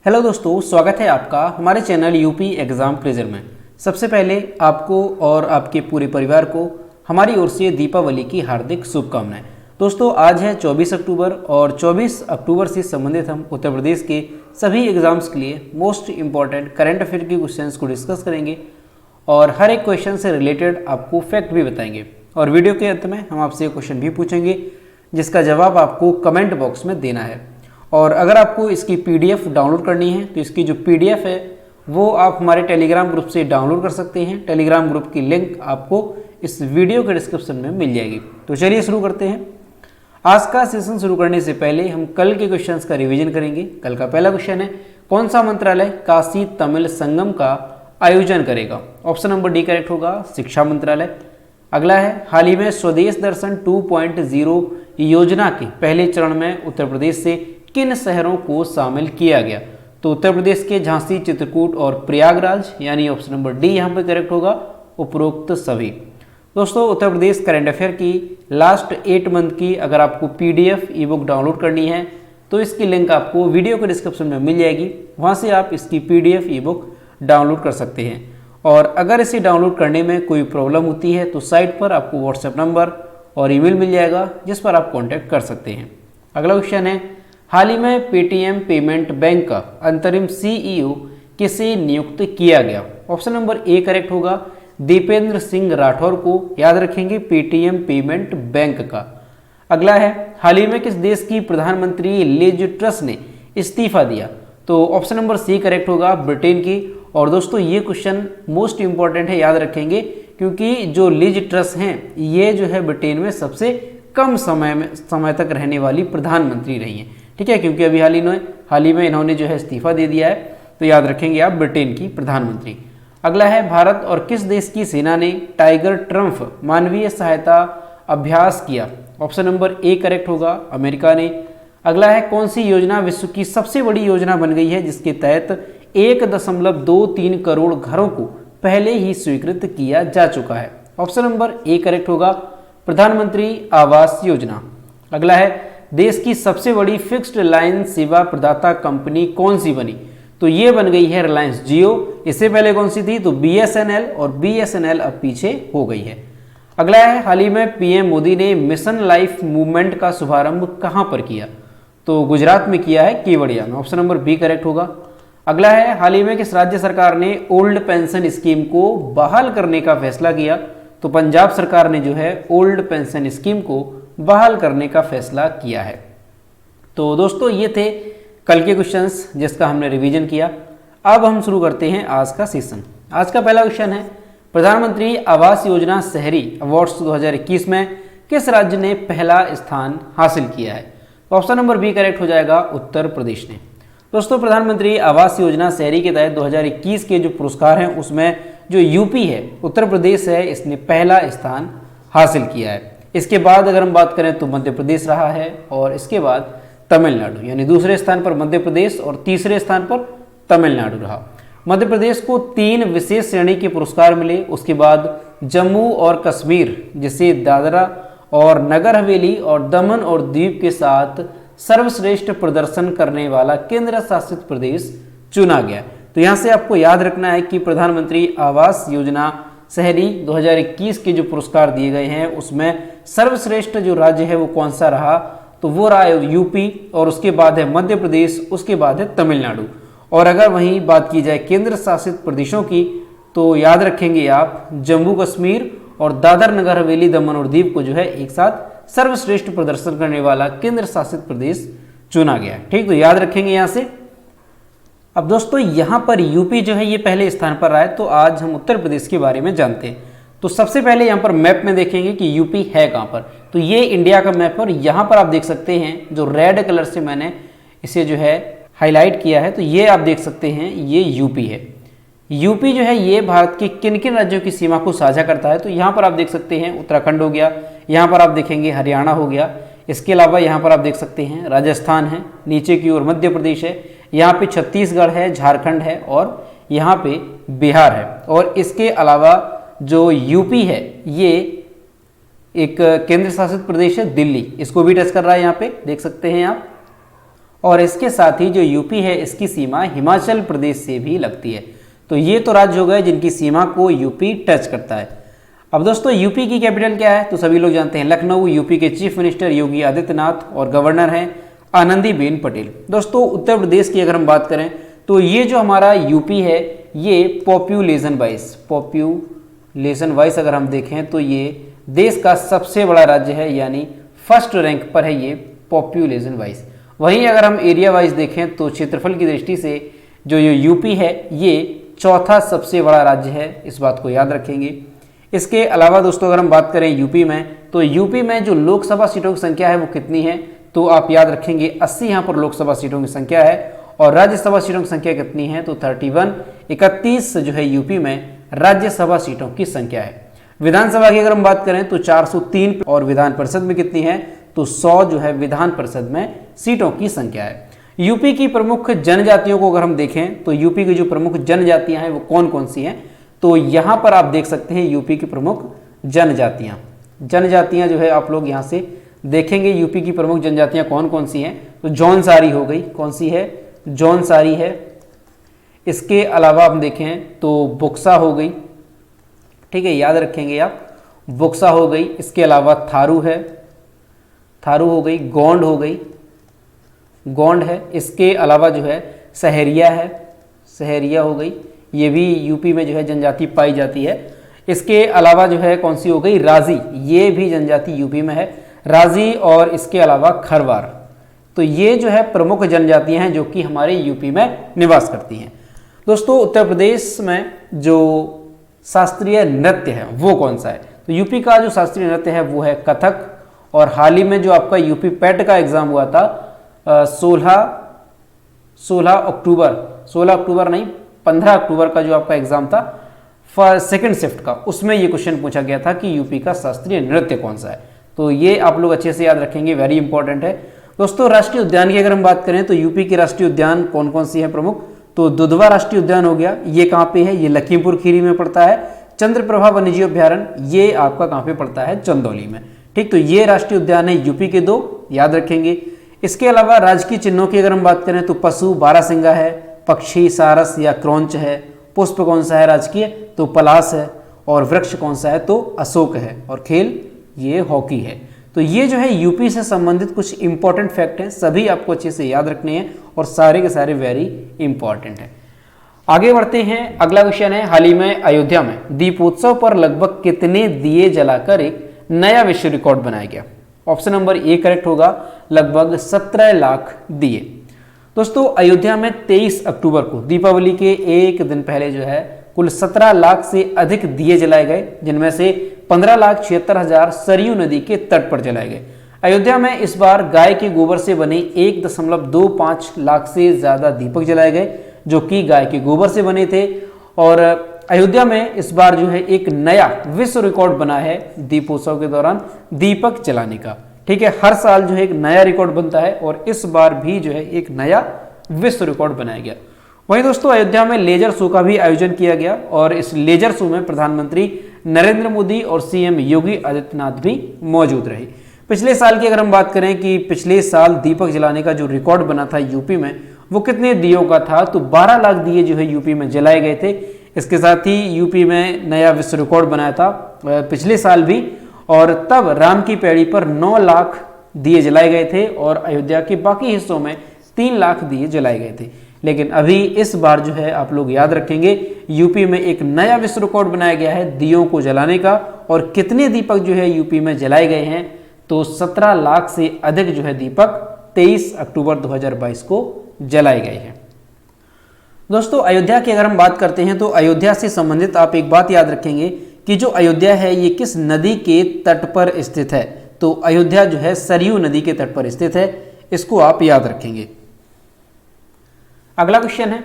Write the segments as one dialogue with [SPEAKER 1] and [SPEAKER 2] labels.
[SPEAKER 1] Hello दोस्तों, स्वागत है आपका हमारे चैनल यूपी एग्ज़ाम क्विज़र में। सबसे पहले आपको और आपके पूरे परिवार को हमारी ओर से दीपावली की हार्दिक शुभकामनाएं। दोस्तों, आज है 24 अक्टूबर और 24 अक्टूबर से संबंधित हम उत्तर प्रदेश के सभी एग्ज़ाम्स के लिए मोस्ट इम्पॉर्टेंट करंट अफेयर के क्वेश्चंस को डिस्कस करेंगे और हर एक क्वेश्चन से रिलेटेड आपको फैक्ट भी बताएंगे। और वीडियो के अंत में हम आपसे क्वेश्चन भी पूछेंगे जिसका जवाब आपको कमेंट बॉक्स में देना है। और अगर आपको इसकी पीडीएफ डाउनलोड करनी है तो इसकी जो पीडीएफ है वो आप हमारे टेलीग्राम ग्रुप से डाउनलोड कर सकते हैं। टेलीग्राम ग्रुप की लिंक आपको इस वीडियो के डिस्क्रिप्शन में मिल जाएगी। तो चलिए शुरू करते हैं। आज का सेशन शुरू करने से पहले हम कल के क्वेश्चंस का रिवीजन करेंगे। कल का पहला क्वेश्चन है, कौन सा मंत्रालय काशी तमिल संगम का आयोजन करेगा? ऑप्शन नंबर डी करेक्ट होगा, शिक्षा मंत्रालय। अगला है, हाल ही में स्वदेश दर्शन 2.0 योजना के पहले चरण में उत्तर प्रदेश से किन शहरों को शामिल किया गया? तो उत्तर प्रदेश के झांसी, चित्रकूट और प्रयागराज, यानी ऑप्शन नंबर डी यहाँ पर करेक्ट होगा, उपरोक्त सभी। दोस्तों, उत्तर प्रदेश करंट अफेयर की लास्ट 8 मंथ की अगर आपको पीडीएफ ई बुक डाउनलोड करनी है तो इसकी लिंक आपको वीडियो के डिस्क्रिप्शन में मिल जाएगी। वहाँ से आप इसकी पीडीएफ ई बुक डाउनलोड कर सकते हैं। और अगर इसे डाउनलोड करने में कोई प्रॉब्लम होती है तो साइट पर आपको व्हाट्सएप नंबर और ईमेल मिल जाएगा जिस पर आप कॉन्टैक्ट कर सकते हैं। अगला क्वेश्चन है, हाल ही में पेटीएम पेमेंट बैंक का अंतरिम सीईओ किसे नियुक्त किया गया? ऑप्शन नंबर ए करेक्ट होगा, दीपेंद्र सिंह राठौर को। याद रखेंगे, पेटीएम पेमेंट बैंक का। अगला है, हाल ही में किस देश की प्रधानमंत्री लिज ट्रस ने इस्तीफा दिया? तो ऑप्शन नंबर सी करेक्ट होगा, ब्रिटेन की। और दोस्तों, ये क्वेश्चन मोस्ट इंपॉर्टेंट है, याद रखेंगे, क्योंकि जो लिज ट्रस हैं ये जो है ब्रिटेन में सबसे कम समय तक रहने वाली प्रधानमंत्री रही हैं। ठीक है, क्योंकि अभी हाल ही में इन्होंने जो है इस्तीफा दे दिया है। तो याद रखेंगे आप, ब्रिटेन की प्रधानमंत्री। अगला है, भारत और किस देश की सेना ने टाइगर ट्रम्प मानवीय सहायता अभ्यास किया? ऑप्शन नंबर ए करेक्ट होगा, अमेरिका ने। अगला है, कौन सी योजना विश्व की सबसे बड़ी योजना बन गई है जिसके तहत 1.23 करोड़ घरों को पहले ही स्वीकृत किया जा चुका है? ऑप्शन नंबर ए करेक्ट होगा, प्रधानमंत्री आवास योजना। अगला है, देश की सबसे बड़ी फिक्स्ड लाइन सेवा प्रदाता कंपनी कौन सी बनी? तो ये बन गई है रिलायंस जियो। इससे पहले कौन सी थी? तो बीएसएनएल, और बीएसएनएल अब पीछे हो गई है। अगला है, हाल ही में पीएम मोदी ने मिशन लाइफ मूवमेंट का शुभारंभ कहां पर किया? तो गुजरात में किया है, केवड़िया में। ऑप्शन नंबर बी करेक्ट होगा। अगला है, हाल ही में किस राज्य सरकार ने ओल्ड पेंशन स्कीम को बहाल करने का फैसला किया? तो पंजाब सरकार ने जो है ओल्ड पेंशन स्कीम को बहाल करने का फैसला किया है। तो दोस्तों, ये थे कल के क्वेश्चंस जिसका हमने रिवीजन किया। अब हम शुरू करते हैं आज का सेशन। आज का पहला क्वेश्चन है, प्रधानमंत्री आवास योजना शहरी अवार्ड्स 2021 में किस राज्य ने पहला स्थान हासिल किया है? ऑप्शन नंबर बी करेक्ट हो जाएगा, उत्तर प्रदेश ने। दोस्तों, प्रधानमंत्री आवास योजना शहरी के तहत 2021 के जो पुरस्कार हैं उसमें जो यूपी है, उत्तर प्रदेश है, इसने पहला स्थान हासिल किया है। इसके बाद अगर हम बात करें तो मध्य प्रदेश रहा है, और इसके बाद तमिलनाडु, यानी दूसरे स्थान पर मध्य प्रदेश और तीसरे स्थान पर तमिलनाडु रहा। मध्य प्रदेश को 3 विशेष श्रेणी के पुरस्कार मिले। उसके बाद जम्मू और कश्मीर, जिसे दादरा और नगर हवेली और दमन और दीव के साथ सर्वश्रेष्ठ प्रदर्शन करने वाला केंद्र शासित प्रदेश चुना गया। तो यहाँ से आपको याद रखना है कि प्रधानमंत्री आवास योजना शहरी 2021 के जो पुरस्कार दिए गए हैं उसमें सर्वश्रेष्ठ जो राज्य है वो कौन सा रहा? तो वो रहा है यूपी, और उसके बाद है मध्य प्रदेश, उसके बाद है तमिलनाडु। और अगर वहीं बात की जाए केंद्र शासित प्रदेशों की तो याद रखेंगे आप, जम्मू कश्मीर और दादर नगर हवेली दमन और दीव को जो है एक साथ सर्वश्रेष्ठ प्रदर्शन करने वाला केंद्र शासित प्रदेश चुना गया। ठीक, तो याद रखेंगे यहाँ से। अब दोस्तों, यहाँ पर यूपी जो है ये पहले स्थान पर रहा है, तो आज हम उत्तर प्रदेश के बारे में जानते हैं। तो सबसे पहले यहाँ पर मैप में देखेंगे कि यूपी है कहाँ पर। तो ये इंडिया का मैप है, और यहाँ पर आप देख सकते हैं जो रेड कलर से मैंने इसे जो है हाईलाइट किया है, तो ये आप देख सकते हैं ये यूपी है। यूपी जो है ये भारत के किन किन राज्यों की सीमा को साझा करता है? तो यहाँ पर आप देख सकते हैं उत्तराखंड हो गया, यहाँ पर आप देखेंगे हरियाणा हो गया, इसके अलावा यहाँ पर आप देख सकते हैं राजस्थान है, नीचे की ओर मध्य प्रदेश है, यहाँ पे छत्तीसगढ़ है, झारखंड है, और यहाँ पे बिहार है। और इसके अलावा जो यूपी है ये एक केंद्र शासित प्रदेश है दिल्ली, इसको भी टच कर रहा है, यहाँ पे देख सकते हैं आप। और इसके साथ ही जो यूपी है इसकी सीमा हिमाचल प्रदेश से भी लगती है। तो ये तो राज्य हो गए जिनकी सीमा को यूपी टच करता है। अब दोस्तों यूपी की कैपिटल क्या है? तो सभी लोग जानते हैं लखनऊ। यूपी के चीफ मिनिस्टर योगी आदित्यनाथ और गवर्नर हैं आनंदीबेन पटेल। दोस्तों उत्तर प्रदेश की अगर हम बात करें तो ये जो हमारा यूपी है ये पॉपुलेशन वाइज अगर हम देखें तो ये देश का सबसे बड़ा राज्य है, यानी फर्स्ट रैंक पर है ये पॉपुलेशन वाइज। वहीं अगर हम एरिया वाइज देखें तो क्षेत्रफल की दृष्टि से जो ये यूपी है ये चौथा सबसे बड़ा राज्य है, इस बात को याद रखेंगे। इसके अलावा दोस्तों अगर हम बात करें यूपी में तो यूपी में जो लोकसभा सीटों की संख्या है वो कितनी है? तो आप याद रखेंगे 80 यहाँ पर लोकसभा सीटों की संख्या है। और राज्यसभा सीटों की संख्या कितनी है? तो 31 जो है यूपी में राज्यसभा सीटों की संख्या है। विधानसभा की अगर हम बात करें तो 403 और विधान परिषद में कितनी है? तो 100 जो है विधान परिषद में सीटों की संख्या है। यूपी की प्रमुख जनजातियों को अगर हम देखें तो यूपी की जो प्रमुख जनजातियां हैं वो कौन कौन सी हैं? तो यहाँ पर आप देख सकते हैं यूपी की प्रमुख जनजातियां जो है आप लोग यहाँ से देखेंगे यूपी की प्रमुख जनजातियां कौन कौन सी हैं। तो जौनसारी हो गई, कौन सी है? जौनसारी है। इसके अलावा हम देखें तो बुक्सा हो गई, ठीक है, याद रखेंगे आप, बुक्सा हो गई। इसके अलावा थारू है, थारू हो गई। गोंड हो गई, गोंड है। इसके अलावा जो है सहरिया है, सहरिया हो गई, ये भी यूपी में जो है जनजाति पाई जाती है। इसके अलावा जो है कौन सी हो गई? राजी, ये भी जनजाति यूपी में है, राजी। और इसके अलावा खरवार। तो ये जो है प्रमुख जनजातियां हैं जो कि हमारे यूपी में निवास करती हैं। दोस्तों उत्तर प्रदेश में जो शास्त्रीय नृत्य है वो कौन सा है? तो यूपी का जो शास्त्रीय नृत्य है वो है कथक। और हाल ही में जो आपका यूपी पेट का एग्जाम हुआ था 16 अक्टूबर नहीं 15 अक्टूबर का जो आपका एग्जाम था सेकंड शिफ्ट का, उसमें ये क्वेश्चन पूछा गया था कि यूपी का शास्त्रीय नृत्य कौन सा है। तो ये आप लोग अच्छे से याद रखेंगे, वेरी इंपॉर्टेंट है। दोस्तों राष्ट्रीय उद्यान की अगर हम बात करें तो यूपी के राष्ट्रीय उद्यान कौन कौन सी है प्रमुख? तो दुधवा राष्ट्रीय उद्यान हो गया, ये कहाँ पे है? ये लखीमपुर खीरी में पड़ता है। चंद्रप्रभा वन्यजीव अभ्यारण्य ये आपका कहाँ पे पड़ता है? चंदौली में, ठीक। तो ये राष्ट्रीय उद्यान है यूपी के 2, याद रखेंगे। इसके अलावा राजकीय चिन्हों की अगर हम बात करें तो पशु बारहसिंगा है, पक्षी सारस या क्रौंच है, पुष्प कौन सा है राजकीय? तो पलाश है, और वृक्ष कौन सा है? तो अशोक है, और खेल ये हॉकी है। तो ये जो है यूपी से संबंधित कुछ इंपॉर्टेंट फैक्ट हैं, सभी आपको अच्छे से याद रखने हैं और सारे के सारे वेरी इंपॉर्टेंट हैं। आगे बढ़ते हैं, अगला क्वेश्चन है हाल ही में अयोध्या में दीपोत्सव पर लगभग कितने दिए जलाकर एक नया विश्व रिकॉर्ड बनाया गया? ऑप्शन नंबर ए करेक्ट होगा, लगभग 17 लाख दिए। दोस्तों अयोध्या में 23 अक्टूबर को दीपावली के एक दिन पहले जो है कुल 17 लाख से अधिक दिए जलाए गए, जिनमें से 15,76,000 सरयू नदी के तट पर जलाए गए। अयोध्या में इस बार गाय के गोबर से बने 1.25 लाख से ज्यादा दीपक जलाए गए, जो कि गाय के गोबर से बने थे। और अयोध्या में इस बार जो है एक नया विश्व रिकॉर्ड बना है दीपोत्सव के दौरान दीपक जलाने का, ठीक है। हर साल जो है एक नया रिकॉर्ड बनता है और इस बार भी जो है एक नया विश्व रिकॉर्ड बनाया गया। वहीं दोस्तों अयोध्या में लेजर शो का भी आयोजन किया गया और इस लेजर शो में प्रधानमंत्री नरेंद्र मोदी और सीएम योगी आदित्यनाथ भी मौजूद रहे। पिछले साल की अगर हम बात करें कि पिछले साल दीपक जलाने का जो रिकॉर्ड बना था यूपी में वो कितने दियों का था? तो 12 लाख दिए जो है यूपी में जलाए गए थे। इसके साथ ही यूपी में नया विश्व रिकॉर्ड बनाया था पिछले साल भी, और तब राम की पैड़ी पर 9 लाख दिए जलाए गए थे और अयोध्या के बाकी हिस्सों में 3 लाख दिए जलाए गए थे। लेकिन अभी इस बार जो है आप लोग याद रखेंगे यूपी में एक नया विश्व रिकॉर्ड बनाया गया है दियों को जलाने का, और कितने दीपक जो है यूपी में जलाए गए हैं? तो 17 लाख से अधिक जो है दीपक 23 अक्टूबर 2022 को जलाए गए हैं। दोस्तों अयोध्या की अगर हम बात करते हैं तो अयोध्या से संबंधित आप एक बात याद रखेंगे कि जो अयोध्या है ये किस नदी के तट पर स्थित है? तो अयोध्या जो है सरयू नदी के तट पर स्थित है, इसको आप याद रखेंगे। अगला क्वेश्चन है,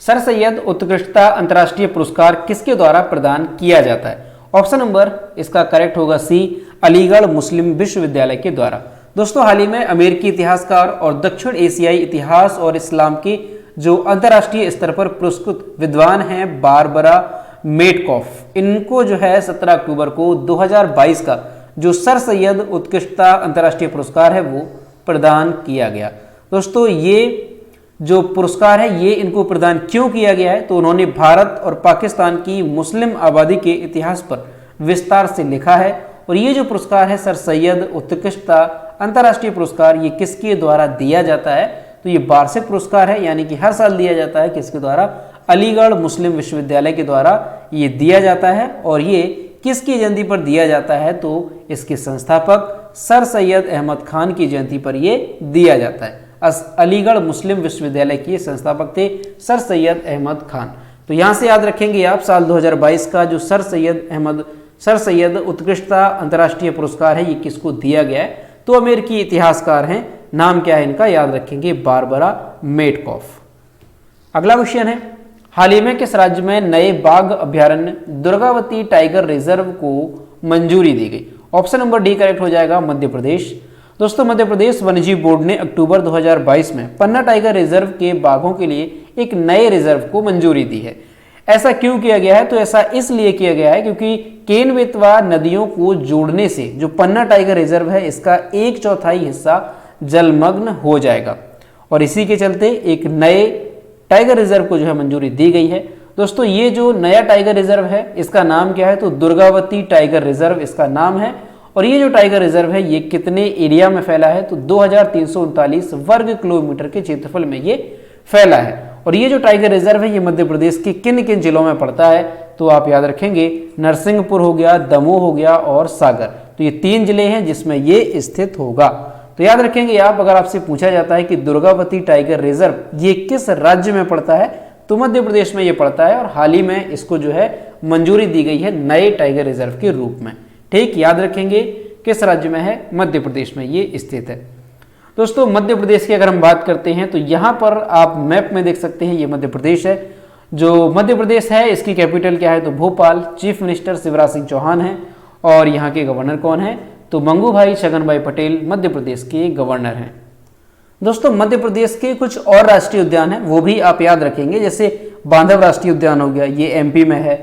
[SPEAKER 1] सर सैयद उत्कृष्टता अंतर्राष्ट्रीय पुरस्कार किसके द्वारा प्रदान किया जाता है? ऑप्शन नंबर इसका करेक्ट होगा सी, अलीगढ़ मुस्लिम विश्वविद्यालय के द्वारा। दोस्तों हाल ही में अमेरिकी इतिहासकार और दक्षिण एशियाई इतिहास और इस्लाम के जो अंतर्राष्ट्रीय स्तर पर पुरस्कृत विद्वान हैं बारबरा मेटकॉफ, इनको जो है 17 अक्टूबर को 2022 का जो सर सैयद उत्कृष्टता अंतर्राष्ट्रीय पुरस्कार है वो प्रदान किया गया। दोस्तों ये जो पुरस्कार है ये इनको प्रदान क्यों किया गया है, तो उन्होंने भारत और पाकिस्तान की मुस्लिम आबादी के इतिहास पर विस्तार से लिखा है। और ये जो पुरस्कार है सर सैयद उत्कृष्टता अंतर्राष्ट्रीय पुरस्कार, ये किसके द्वारा दिया जाता है, तो ये वार्षिक पुरस्कार है, यानी कि हर साल दिया जाता है। किसके द्वारा? अलीगढ़ मुस्लिम विश्वविद्यालय के द्वारा ये दिया जाता है। और ये किसकी जयंती पर दिया जाता है, तो इसके संस्थापक सर सैयद अहमद खान की जयंती पर ये दिया जाता है। अलीगढ़ मुस्लिम विश्वविद्यालय के संस्थापक थे सर सैयद अहमद खान। तो यहाँ से याद रखेंगे आप साल 2022 का जो सर सैयद उत्कृष्टता अंतर्राष्ट्रीय पुरस्कार है ये किसको दिया गया है, तो अमेरिकी इतिहासकार हैं, नाम क्या है इनका, याद रखेंगे बारबरा मेटकॉफ। अगला क्वेश्चन है, हाल ही में किस राज्य में नए बाघ अभ्यारण्य दुर्गावती टाइगर रिजर्व को मंजूरी दी गई? ऑप्शन नंबर डी करेक्ट हो जाएगा, मध्य प्रदेश। दोस्तों मध्य प्रदेश वन्यजीव बोर्ड ने अक्टूबर 2022 में पन्ना टाइगर रिजर्व के बाघों के लिए एक नए रिजर्व को मंजूरी दी है। ऐसा क्यों किया गया है, तो ऐसा इसलिए किया गया है क्योंकि केन बेतवा नदियों को जोड़ने से जो पन्ना टाइगर रिजर्व है इसका 1/4 हिस्सा जलमग्न हो जाएगा और इसी के चलते एक नए टाइगर रिजर्व को जो है मंजूरी दी गई है। दोस्तों ये जो नया टाइगर रिजर्व है इसका नाम क्या है, तो दुर्गावती टाइगर रिजर्व इसका नाम है। और ये जो टाइगर रिजर्व है ये कितने एरिया में फैला है, तो 2339 वर्ग किलोमीटर के क्षेत्रफल में ये फैला है। और ये जो टाइगर रिजर्व है ये मध्य प्रदेश के किन किन जिलों में पड़ता है, तो आप याद रखेंगे नरसिंहपुर हो गया, दमोह हो गया और सागर। तो ये 3 जिले हैं जिसमें ये स्थित होगा। तो याद रखेंगे आप, अगर आपसे पूछा जाता है कि दुर्गावती टाइगर रिजर्व ये किस राज्य में पड़ता है, तो मध्य प्रदेश में ये पड़ता है। और हाल ही में इसको जो है मंजूरी दी गई है नए टाइगर रिजर्व के रूप में। ठीक, याद रखेंगे किस राज्य में है, मध्य प्रदेश में ये स्थित है। दोस्तों मध्य प्रदेश की अगर हम बात करते हैं तो यहाँ पर आप मैप में देख सकते हैं ये मध्य प्रदेश है। जो मध्य प्रदेश है इसकी कैपिटल क्या है, तो भोपाल। चीफ मिनिस्टर शिवराज सिंह चौहान है और यहाँ के गवर्नर कौन है, तो मंगूभाई छगन भाई पटेल मध्य प्रदेश के गवर्नर हैं। दोस्तों मध्य प्रदेश के कुछ और राष्ट्रीय उद्यान हैं वो भी आप याद रखेंगे, जैसे बांधव राष्ट्रीय उद्यान हो गया, ये एमपी में है।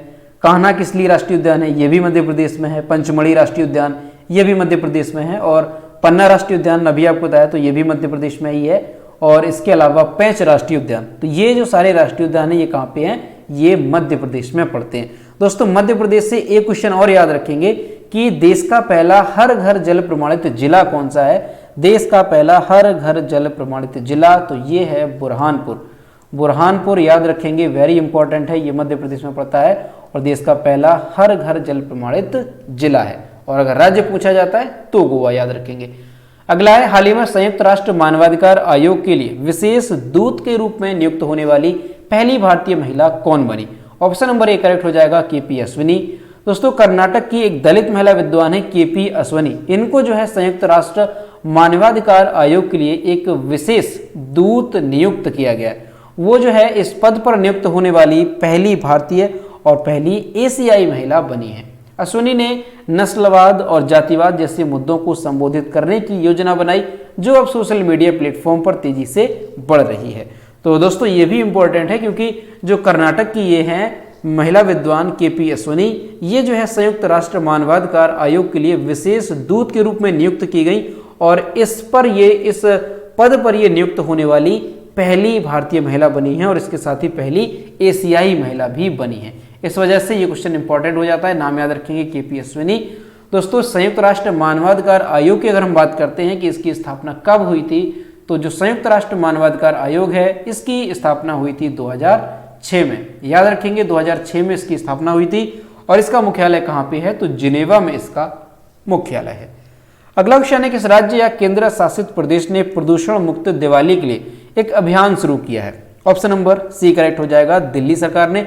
[SPEAKER 1] कान्हा किसली राष्ट्रीय उद्यान है, ये भी मध्य प्रदेश में है। पंचमढ़ी राष्ट्रीय उद्यान ये भी मध्य प्रदेश में है। और पन्ना राष्ट्रीय उद्यान अभी आपको बताया तो ये भी मध्य प्रदेश में ही है। और इसके अलावा पेंच राष्ट्रीय उद्यान, तो ये जो सारे राष्ट्रीय उद्यान है ये कहाँ पे हैं, ये मध्य प्रदेश में पड़ते हैं। दोस्तों मध्य प्रदेश से एक क्वेश्चन और याद रखेंगे कि देश का पहला हर घर जल प्रमाणित जिला कौन सा है। देश का पहला हर घर जल प्रमाणित जिला तो ये है बुरहानपुर। बुरहानपुर याद रखेंगे, वेरी इंपॉर्टेंट है, ये मध्य प्रदेश में पड़ता है और देश का पहला हर घर जल प्रमाणित जिला है। और अगर राज्य पूछा जाता है तो गोवा याद रखेंगे। अगला है, हाल ही में संयुक्त राष्ट्र मानवाधिकार आयोग के लिए विशेष दूत के रूप में नियुक्त होने वाली पहली भारतीय महिला कौन बनी? ऑप्शन नंबर ए करेक्ट हो जाएगा, केपी अश्विनी। दोस्तों कर्नाटक की एक दलित महिला विद्वान है केपी अश्विनी। इनको जो है संयुक्त राष्ट्र मानवाधिकार आयोग के लिए एक विशेष दूत नियुक्त किया गया है। वो जो है इस पद पर नियुक्त होने वाली पहली भारतीय और पहली एशियाई महिला बनी है। अश्विनी ने नस्लवाद और जातिवाद जैसे मुद्दों को संबोधित करने की योजना बनाई जो अब सोशल मीडिया प्लेटफॉर्म पर तेजी से बढ़ रही है। तो दोस्तों ये भी इंपॉर्टेंट है क्योंकि जो कर्नाटक की ये हैं महिला विद्वान केपी अश्विनी, ये जो है संयुक्त राष्ट्र मानवाधिकार आयोग के लिए विशेष दूत के रूप में नियुक्त की गई और इस पद पर ये नियुक्त होने वाली पहली भारतीय महिला बनी है और इसके साथ ही पहली एशियाई महिला भी बनी है। इस वजह से ये क्वेश्चन इंपॉर्टेंट हो जाता है, नाम याद रखेंगे केपी अश्विनी। दोस्तों संयुक्त राष्ट्र मानवाधिकार आयोग की अगर हम बात करते हैं कि इसकी स्थापना कब हुई थी, तो जो संयुक्त राष्ट्र मानवाधिकार आयोग है इसकी स्थापना हुई थी 2006 में। याद रखेंगे 2006 में इसकी स्थापना हुई थी और इसका मुख्यालय कहाँ पे है, तो जिनेवा में इसका मुख्यालय है। अगला क्वेश्चन है, किस राज्य या केंद्र शासित प्रदेश ने प्रदूषण मुक्त दिवाली के लिए एक अभियान शुरू किया है? ऑप्शन नंबर सी करेक्ट हो जाएगा, दिल्ली सरकार ने।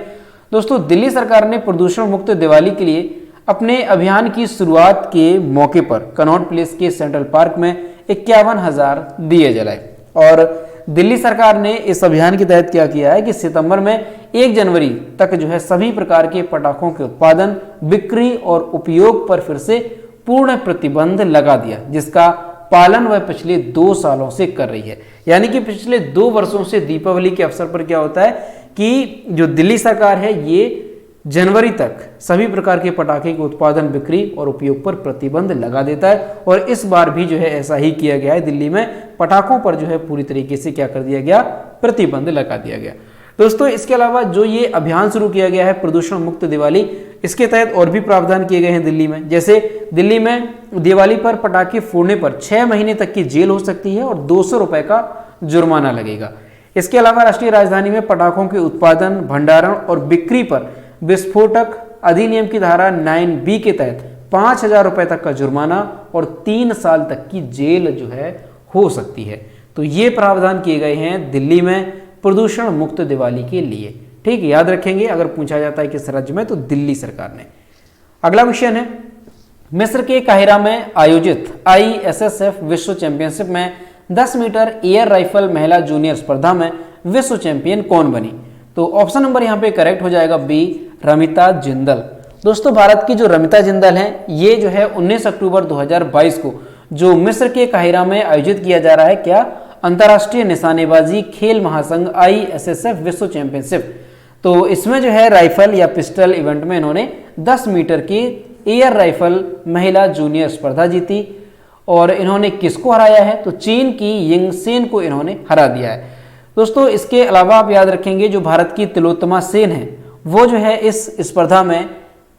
[SPEAKER 1] दोस्तों दिल्ली सरकार ने प्रदूषण मुक्त दिवाली के लिए अपने अभियान की शुरुआत के मौके पर कनॉट प्लेस के सेंट्रल पार्क में 51,000 दिए जलाए। और दिल्ली सरकार ने इस अभियान के तहत क्या किया है कि सितंबर में 1 जनवरी तक जो है सभी प्रकार के पटाखों के उत्पादन, बिक्री और उपयोग पर फिर से पूर्ण प्रतिबंध लगा दिया, जिसका पालन वह पिछले 2 सालों से कर रही है। यानी कि पिछले 2 वर्षों से दीपावली के अवसर पर क्या होता है कि जो दिल्ली सरकार है ये जनवरी तक सभी प्रकार के पटाखे के उत्पादन, बिक्री और उपयोग पर प्रतिबंध लगा देता है। और इस बार भी जो है ऐसा ही किया गया है। दिल्ली में पटाखों पर जो है पूरी तरीके से क्या कर दिया गया, प्रतिबंध लगा दिया गया। दोस्तों इसके अलावा जो ये अभियान शुरू किया गया है प्रदूषण मुक्त दिवाली, इसके तहत और भी प्रावधान किए गए हैं दिल्ली में। जैसे दिल्ली में दिवाली पर पटाखे फोड़ने पर 6 महीने तक की जेल हो सकती है और 200 रुपए का जुर्माना लगेगा। इसके अलावा राष्ट्रीय राजधानी में पटाखों के उत्पादन, भंडारण और बिक्री पर विस्फोटक अधिनियम की धारा 9B के तहत 5,000 रुपए तक का जुर्माना और 3 साल तक की जेल जो है हो सकती है। तो ये प्रावधान किए गए हैं दिल्ली में प्रदूषण मुक्त दिवाली के लिए। ठीक है, याद रखेंगे अगर पूछा जाता है किस राज्य में, तो दिल्ली सरकार ने। अगला क्वेश्चन है, मिस्र के काहिरा में आयोजित ISSF विश्व चैंपियनशिप में 10 मीटर एयर राइफल महिला जूनियर स्पर्धा में विश्व चैंपियन कौन बनी? तो ऑप्शन नंबर यहाँ पे करेक्ट हो जाएगा बी, रमिता जिंदल। दोस्तों भारत की जो रमिता जिंदल है, ये जो है 19 अक्टूबर 2022 को जो मिस्र के काहिरा में आयोजित किया जा रहा है क्या, अंतर्राष्ट्रीय निशानेबाजी खेल महासंघ ISSF विश्व चैंपियनशिप, तो इसमें जो है राइफल या पिस्टल इवेंट में इन्होंने 10 मीटर की एयर राइफल महिला जूनियर स्पर्धा जीती। और इन्होंने किसको हराया है? तो चीन की यिंगसेन को इन्होंने हरा दिया है। दोस्तों इसके अलावा आप याद रखेंगे जो भारत की तिलोत्तमा सेन है, वो जो है इस स्पर्धा में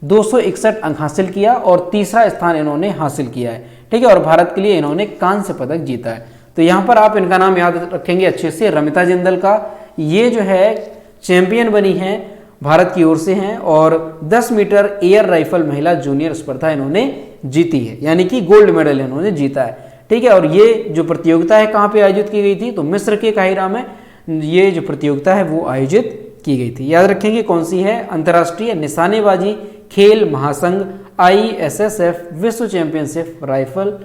[SPEAKER 1] 261 अंक हासिल किया और तीसरा स्थान इन्होंने हासिल किया है। ठीक है, और भारत के लिए इन्होंने कांस्य पदक जीता है। तो यहाँ पर आप इनका नाम याद रखेंगे अच्छे से, रमिता जिंदल का। ये जो है चैंपियन बनी है, भारत की ओर से हैं और 10 मीटर एयर राइफल महिला जूनियर स्पर्धा इन्होंने जीती है, यानी कि गोल्ड मेडल इन्होंने जीता है। ठीक है, और ये जो प्रतियोगिता है कहाँ पे आयोजित की गई थी? तो मिस्र के काहिरा में ये जो प्रतियोगिता है वो आयोजित की गई थी। याद रखेंगे कौन सी है? अंतर्राष्ट्रीय निशानेबाजी खेल महासंघ ISSF विश्व चैंपियनशिप राइफल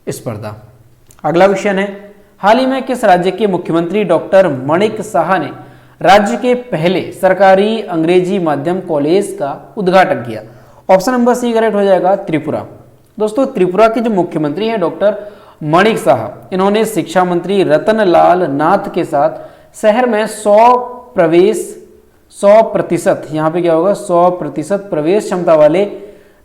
[SPEAKER 1] स्पर्धा। अगला क्वेश्चन है, हाल ही में किस राज्य के मुख्यमंत्री डॉक्टर माणिक साहा ने राज्य के पहले सरकारी अंग्रेजी माध्यम कॉलेज का उद्घाटन किया? ऑप्शन नंबर सी करेक्ट हो जाएगा, त्रिपुरा। दोस्तों त्रिपुरा के जो मुख्यमंत्री हैं डॉक्टर माणिक साहा, इन्होंने शिक्षा मंत्री रतन लाल नाथ के साथ शहर में 100% यहाँ पे क्या होगा, 100% प्रवेश क्षमता वाले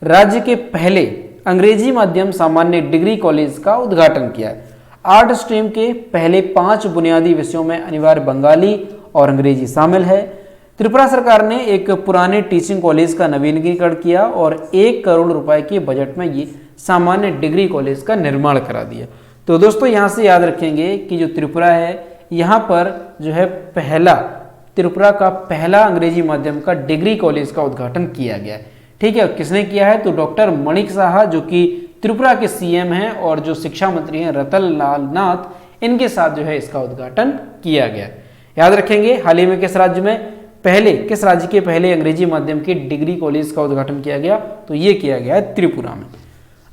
[SPEAKER 1] राज्य के पहले अंग्रेजी माध्यम सामान्य डिग्री कॉलेज का उद्घाटन किया है। आर्ट स्ट्रीम के पहले 5 बुनियादी विषयों में अनिवार्य बंगाली और अंग्रेजी शामिल है। त्रिपुरा सरकार ने एक पुराने टीचिंग कॉलेज का नवीनीकरण किया और 1 करोड़ रुपए के बजट में ये सामान्य डिग्री कॉलेज का निर्माण करा दिया। तो दोस्तों यहाँ से याद रखेंगे कि जो त्रिपुरा है, यहाँ पर जो है त्रिपुरा का पहला अंग्रेजी माध्यम का डिग्री कॉलेज का उद्घाटन किया गया है। ठीक है, किसने किया है? तो डॉक्टर माणिक साहा जो कि त्रिपुरा के CM हैं और जो शिक्षा मंत्री हैं रतन लाल नाथ, इनके साथ जो है इसका उद्घाटन किया गया। याद रखेंगे हाल ही में किस राज्य के पहले अंग्रेजी माध्यम के डिग्री कॉलेज का उद्घाटन किया गया? तो ये किया गया है त्रिपुरा में।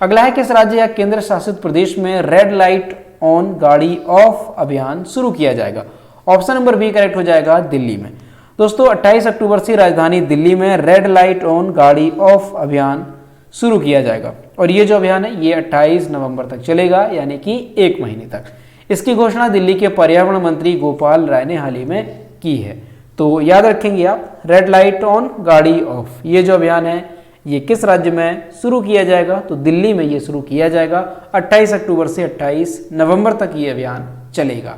[SPEAKER 1] अगला है, किस राज्य या केंद्र शासित प्रदेश में रेड लाइट ऑन गाड़ी ऑफ अभियान शुरू किया जाएगा? ऑप्शन नंबर बी करेक्ट हो जाएगा, दिल्ली में। दोस्तों 28 अक्टूबर से राजधानी दिल्ली में रेड लाइट ऑन गाड़ी ऑफ अभियान शुरू किया जाएगा और ये जो अभियान है ये 28 नवंबर तक चलेगा, यानी कि 1 महीने तक। इसकी घोषणा दिल्ली के पर्यावरण मंत्री गोपाल राय ने हाल ही में की है। तो याद रखेंगे आप, रेड लाइट ऑन गाड़ी ऑफ, ये जो अभियान है ये किस राज्य में शुरू किया जाएगा? तो दिल्ली में ये शुरू किया जाएगा। 28 अक्टूबर से 28 नवंबर तक ये अभियान चलेगा।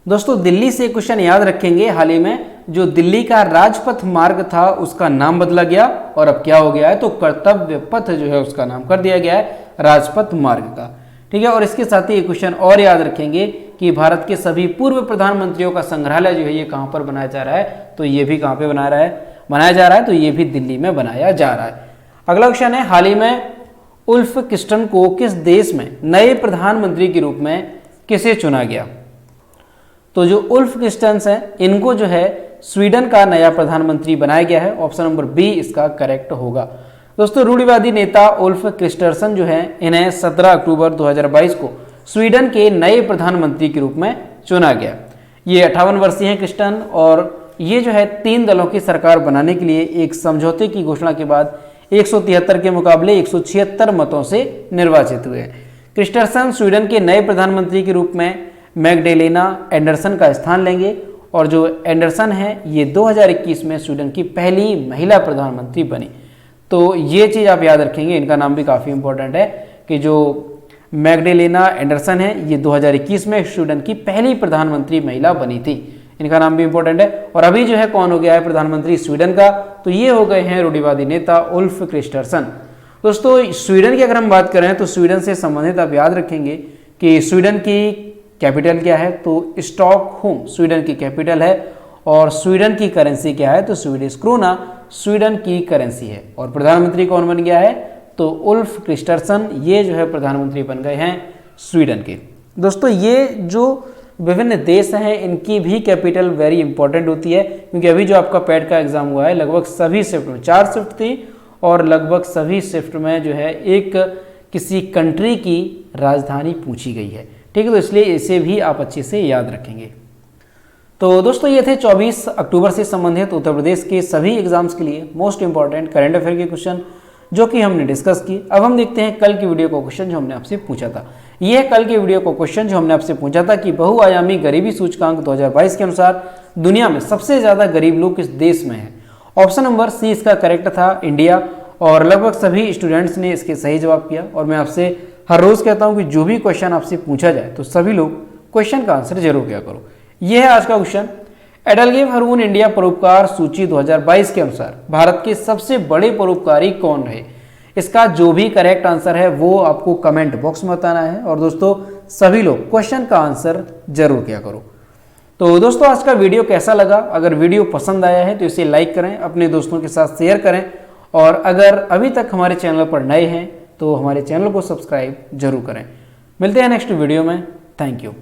[SPEAKER 1] दोस्तों दिल्ली से क्वेश्चन याद रखेंगे, हाल ही में जो दिल्ली का राजपथ मार्ग था उसका नाम बदला गया और अब क्या हो गया है? तो कर्तव्य पथ जो है उसका नाम कर दिया गया है राजपथ मार्ग का। ठीक है, और इसके साथ ही एक क्वेश्चन और याद रखेंगे कि भारत के सभी पूर्व प्रधानमंत्रियों का संग्रहालय जो है ये कहाँ पर बनाया जा रहा है? तो ये भी कहाँ पे बनाया जा रहा है? तो ये भी दिल्ली में बनाया जा रहा है। अगला क्वेश्चन है, हाल ही में उल्फ क्रिस्टन को किस देश में नए प्रधानमंत्री के रूप में किसे चुना गया? तो जो उल्फ क्रिस्टन्स हैं इनको जो है स्वीडन का नया प्रधानमंत्री बनाया गया है। ऑप्शन नंबर बी इसका करेक्ट होगा। दोस्तों रूढ़िवादी नेता उल्फ क्रिस्टर्सन जो है, इन्हें 17 अक्टूबर 2022 को स्वीडन के नए प्रधानमंत्री के रूप में चुना गया। ये 58 वर्षीय हैं क्रिस्टन और ये जो है 3 दलों की सरकार बनाने के लिए एक समझौते की घोषणा के बाद 173 के मुकाबले 176 मतों से निर्वाचित हुए। क्रिस्टर्सन स्वीडन के नए प्रधानमंत्री के रूप में मैग्डेलेना एंडरसन का स्थान लेंगे और जो एंडरसन है ये 2021 में स्वीडन की पहली महिला प्रधानमंत्री बनी। तो ये चीज़ आप याद रखेंगे, इनका नाम भी काफ़ी इंपॉर्टेंट है कि जो मैग्डेलेना एंडरसन है ये 2021 में स्वीडन की पहली प्रधानमंत्री महिला बनी थी, इनका नाम भी इंपॉर्टेंट है। और अभी जो है कौन हो गया है प्रधानमंत्री स्वीडन का, तो ये हो गए हैं रूढ़िवादी नेता उल्फ क्रिस्टर्सन। दोस्तों स्वीडन की अगर हम बात करें तो स्वीडन से संबंधित आप याद रखेंगे कि स्वीडन की कैपिटल क्या है, तो स्टॉकहोम स्वीडन की कैपिटल है। और स्वीडन की करेंसी क्या है, तो स्वीडिश क्रोना स्वीडन की करेंसी है। और प्रधानमंत्री कौन बन गया है, तो उल्फ क्रिस्टर्सन ये जो है प्रधानमंत्री बन गए हैं स्वीडन के। दोस्तों ये जो विभिन्न देश हैं इनकी भी कैपिटल वेरी इंपॉर्टेंट होती है, क्योंकि अभी जो आपका पैट का एग्जाम हुआ है लगभग सभी शिफ्ट में 4 शिफ्ट थी और लगभग सभी शिफ्ट में जो है एक किसी कंट्री की राजधानी पूछी गई है, ठीक है। तो इसलिए इसे भी आप अच्छे से याद रखेंगे। तो दोस्तों ये थे 24 अक्टूबर से संबंधित उत्तर प्रदेश के सभी एग्जाम्स के लिए मोस्ट इंपॉर्टेंट करंट अफेयर के क्वेश्चन जो कि हमने डिस्कस की। अब हम देखते हैं कल की वीडियो को क्वेश्चन जो हमने आपसे पूछा था। यह है कल की वीडियो को क्वेश्चन जो हमने आपसे पूछा था कि बहुआयामी गरीबी सूचकांक 2022 के अनुसार दुनिया में सबसे ज्यादा गरीब लोग किस देश में हैं। ऑप्शन नंबर सी इसका करेक्ट था इंडिया, और लगभग सभी स्टूडेंट्स ने इसके सही जवाब किया। और मैं आपसे हर रोज कहता हूं कि जो भी क्वेश्चन आपसे पूछा जाए तो सभी लोग क्वेश्चन का आंसर जरूर किया करो। यह है आज का क्वेश्चन। एडलगेव हरून इंडिया परोपकार सूची 2022 के अनुसार भारत के सबसे बड़े परोपकारी कौन रहे। इसका जो भी करेक्ट आंसर है वो आपको कमेंट बॉक्स में बताना है। और दोस्तों सभी लोग क्वेश्चन का आंसर जरूर किया करो। तो दोस्तों आज का वीडियो कैसा लगा, अगर वीडियो पसंद आया है तो इसे लाइक करें, अपने दोस्तों के साथ शेयर करें, और अगर अभी तक हमारे चैनल पर नए हैं तो हमारे चैनल को सब्सक्राइब जरूर करें। मिलते हैं नेक्स्ट वीडियो में। Thank you.